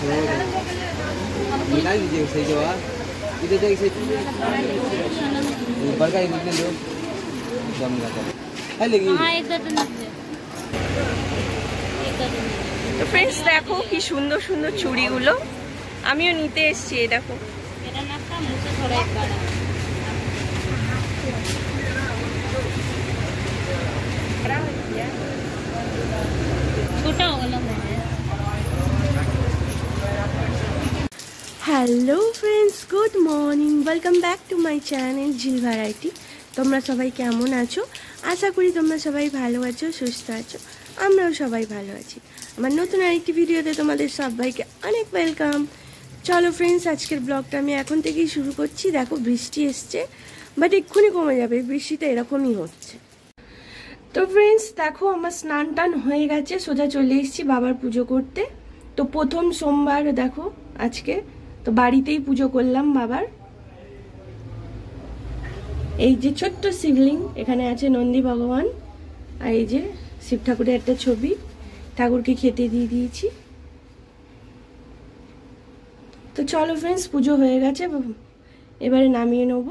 তো फ्रेंड्स देखो कि सुंदर सुंदर चूड़ीगुलो आमिও নিতে এসেছি। এই দেখো hello friends good morning welcome back to my channel Jhil variety. তোমরা সবাই কেমন আছো? আশা করি তোমরা সবাই ভালো আছো, সুস্থ আছো। আমরাও সবাই ভালো আছি। আমার নতুন আরেকটি ভিডিওতে তোমাদের সবাইকে অনেক ওয়েলকাম। চলো ফ্রেন্ডস, আজকের ব্লগটা আমি এখন থেকেই শুরু করছি। দেখো বৃষ্টি এসছে, বাট এক্ষুনি কমে যাবে। বৃষ্টিটা এরকমই হচ্ছে। তো ফ্রেন্ডস দেখো, আমার স্নান টান হয়ে গেছে, সোজা চলে এসেছি বাবার পুজো করতে। তো প্রথম সোমবার দেখো আজকে, তো বাড়িতেই পুজো করলাম বাবার। এই যে ছোট্ট শিবলিং, এখানে আছে নন্দী ভগবান, আর এই যে শিব ঠাকুরের একটা ছবি, ঠাকুরকে খেতে দিয়ে দিয়েছি। তো চলো ফ্রেন্ডস, পুজো হয়ে গেছে, এবারে নামিয়ে নেব।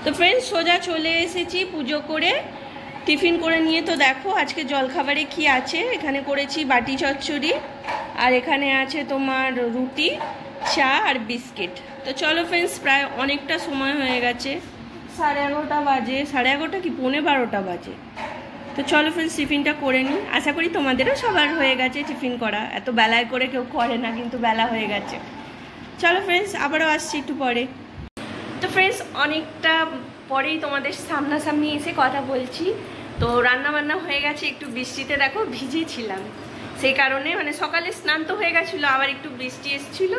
তো ফ্রেন্ডস সোজা চলে এসেছি পুজো করে, টিফিন করে নিয়ে। তো দেখো আজকে জলখাবারে কি আছে। এখানে করেছি বাটি চচ্চড়ি, আর এখানে আছে তোমার রুটি, চা আর বিস্কিট। তো চলো ফ্রেন্ডস, প্রায় অনেকটা সময় হয়ে গেছে, 11:30 বাজে, 11:30 কি 12:15 বাজে। তো চলো ফ্রেন্ডস টিফিনটা করে নিই। আশা করি তোমাদেরও সবার হয়ে গেছে টিফিন করা। এত বেলায় করে কেউ করে না, কিন্তু বেলা হয়ে গেছে। চলো ফ্রেন্ডস, আবারও আসছি একটু পরে। তো ফ্রেন্ডস অনেকটা পরেই তোমাদের সামনাসামনি এসে কথা বলছি। তো রান্না বান্না হয়ে গেছে, একটু বৃষ্টিতে দেখো ভিজেছিলাম, সেই কারণে মানে সকালে স্নান তো হয়ে গেছিলো, আবার একটু বৃষ্টি এসেছিলো,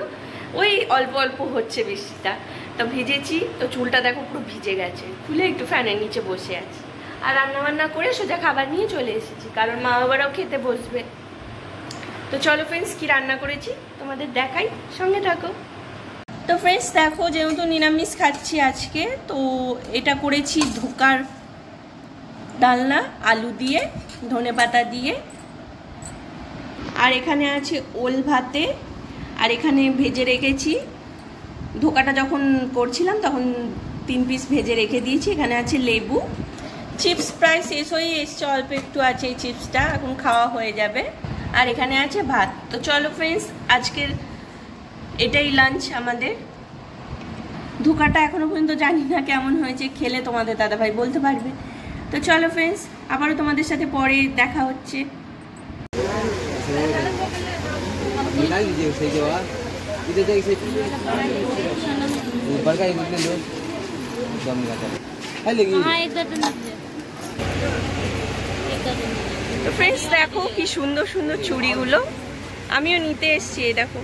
ওই অল্প অল্প হচ্ছে বৃষ্টিটা, তো ভিজেছি। তো চুলটা দেখো পুরো ভিজে গেছে, খুলে একটু ফ্যানের নিচে বসে আছি। আর রান্না বান্না করে সোজা খাবার নিয়ে চলে এসেছি, কারণ মা বাবারাও খেতে বসবে। তো চলো ফ্রেন্ডস, কি রান্না করেছি তোমাদের দেখাই, সঙ্গে থাকো। তো ফ্রেন্ডস দেখো, যেহেতু নিরামিষ খাচ্ছি আজকে, তো এটা করেছি ধোকার ডালনা, আলু দিয়ে, ধনেপাতা দিয়ে। আর এখানে আছে ওল ভাতে, আর এখানে ভেজে রেখেছি, ধোকাটা যখন করছিলাম তখন 3 পিস ভেজে রেখে দিয়েছি। এখানে আছে লেবু, চিপস প্রায় শেষ হয়ে এসছে, অল্প একটু আছে এই চিপসটা, এখন খাওয়া হয়ে যাবে। আর এখানে আছে ভাত। তো চলো ফ্রেন্ডস, আজকের এটাই লাঞ্চ আমাদের। ধোকাটা এখনো পর্যন্ত জানি না কেমন হয়েছে, খেলে তোমাদের দাদাভাই বলতে পারবে। তো চলো ফ্রেন্ডস, আবারও তোমাদের সাথে পরে দেখা হচ্ছে। তো ফ্রেন্ডস দেখো কি সুন্দর সুন্দর চুড়িগুলো আমিও নিতে এসেছি। এই দেখো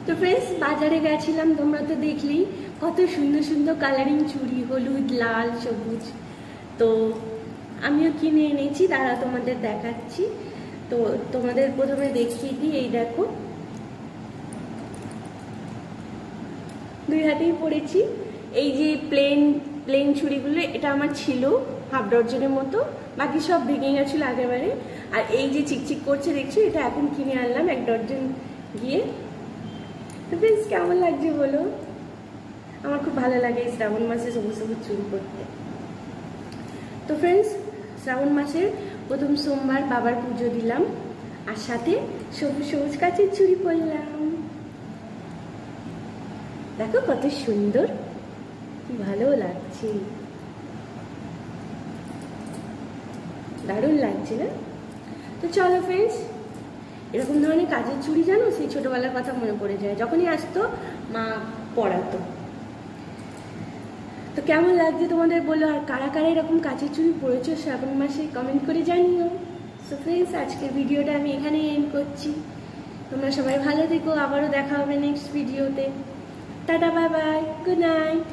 তো ফ্রেন্ডস বাজারে গেছিলাম, তোমরা তো দেখলেই কত সুন্দর সুন্দর কালারিং চুড়ি, হলুদ, লাল, সবুজ। তো আমিও কিনে এনেছি, তারা তোমাদের দেখাচ্ছি। তো তোমাদের প্রথমে দেখিয়ে দিই, এই দেখো 2 হাতেই পরেছি। এই যে প্লেন চুড়িগুলো, এটা আমার ছিল হাফ ডজনের মতো, বাকি সব ভেঙে গেছিলো আগেবারে। আর এই যে চিকচিক করছে দেখছো, এটা এখন কিনে আনলাম 1 ডজন গিয়ে। তো ফ্রেন্ডস কেমন লাগছে বলো? আমার খুব ভালো লাগে এই শ্রাবণ মাসে সবুজ সবুজ চুড়ি পরতে। তো ফ্রেন্ডস শ্রাবণ মাসের প্রথম সোমবার বাবার পুজো দিলাম, আর সাথে সবুজ সবুজ কাচের চুড়ি পরলাম। দেখো কত সুন্দর, কি ভালো লাগছে, দারুণ লাগছে না? তো চলো ফ্রেন্ডস, এরকম ধরনের কাজের চুড়ি জানো, সেই ছোটবেলার কথা মনে পড়ে যায়, যখনই আসতো মা পরাতো। তো কেমন লাগছে তোমাদের বলো, আর কারা কারা এরকম কাচের চুড়ি পরেছো শ্রাবণ মাসে কমেন্ট করে জানিও। সো ফ্রেন্ডস আজকের ভিডিওটা আমি এখানেই এন্ড করছি। তোমরা সবাই ভালো থেকো, আবারও দেখা হবে নেক্সট ভিডিওতে। Tata, bye bye, good night.